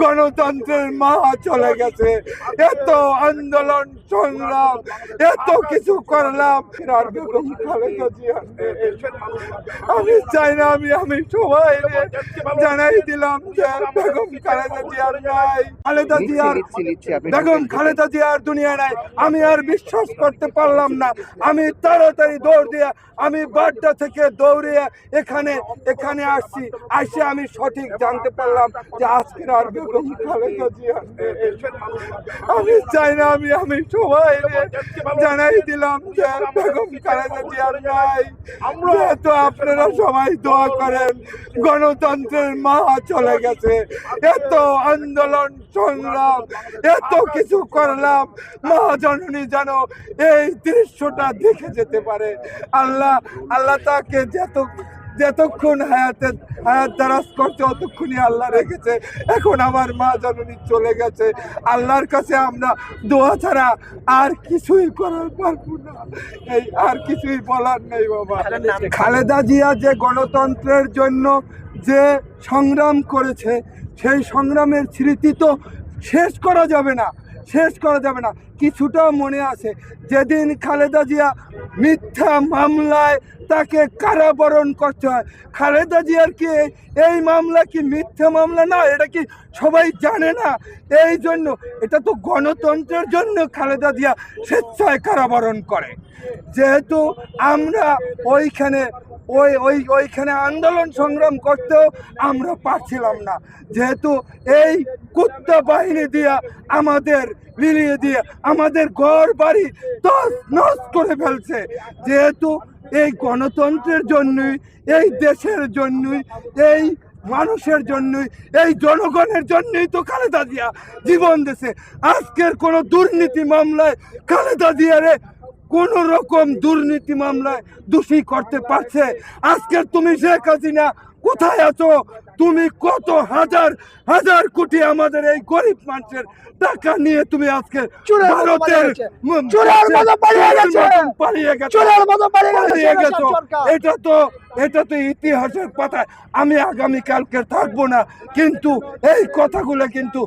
গণতন্ত্রের মা চলে গেছে। এত আন্দোলন সংগ্রাম, এত কিছু করলাম, আর বেগম খালেদা জিয়া নেই। আমি চাই না, আমি সবাই জানাই দিলাম যে বেগম খালেদা জিয়ার নাই, খালেদা জিয়ার বেগম খালেদা জিয়ার দুনিয়া নাই। আমি আর বিশ্বাস করতে পারলাম না। আমি তাড়াতাড়ি দৌড় দিয়ে আমি বাড্ডা থেকে দৌড়িয়ে এখানে আসছি। আসে আমি সঠিক জানতে পারলাম যে আজকের আর বেগম খালেদা জিয়া নেই। আমি চাই না, আমি সবাই জানাই দিলাম যে বেগম খালেদা জিয়ার নাই। যেহেতু আপনারা সবাই দোয়া করেন, গণতন্ত্রের মা চলে গেছে। এত আন্দোলন সংগ্রাম, এত কিছু করলাম, মা জননী যেন এই দৃশ্যটা দেখে যেতে পারে। আল্লাহ তাকে যতক্ষণ হায়াত দারাজ করছে অতক্ষণই আল্লাহ রেখেছে। এখন আমার মা জননী চলে গেছে। আল্লাহর কাছে আমরা দোয়া ছাড়া আর কিছুই করার পারবো না। এই আর কিছুই বলার নেই বাবা। খালেদা জিয়া যে গণতন্ত্রের জন্য যে সংগ্রাম করেছে, সেই সংগ্রামের স্মৃতি তো শেষ করা যাবে না। কিছুটা মনে আছে যেদিন খালেদা জিয়া মিথ্যা মামলায় তাকে কারাবরণ করতে হয়। খালেদা জিয়ার কি এই মামলা কি মিথ্যা মামলা না? এটা কি সবাই জানে না? এই জন্য এটা তো গণতন্ত্রের জন্য খালেদা জিয়া স্বেচ্ছায় কারাবরণ করে। যেহেতু আমরা ওইখানে আন্দোলন সংগ্রাম করতেও আমরা পারছিলাম না, যেহেতু এই কুত্তা বাহিনী দিয়া আমাদের মিলিয়ে দিয়ে আমাদের ঘর বাড়ি তছনছ করে ফেলছে। যেহেতু এই গণতন্ত্রের জন্যই, এই দেশের জন্যই, এই মানুষের জন্যই, এই জনগণের জন্যই তো খালেদা জিয়া জীবন দিয়েছে। আজকের কোনো দুর্নীতি মামলায় খালেদা জিয়ারে কোন রকম দুর্নীতি মামলায় দোষী করতে পারছে? আজকের তুমি শেখ হাসিনা কোথায় আছো? তুমি কত হাজার হাজার কোটি আমাদের এই গরিব মানুষের টাকা নিয়ে তুমি আজকে ভারতের পালিয়ে গেছো। এটা তো ইতিহাসের পাতায়। আমি আগামীকালকে থাকবো না, কিন্তু এই কথাগুলো কিন্তু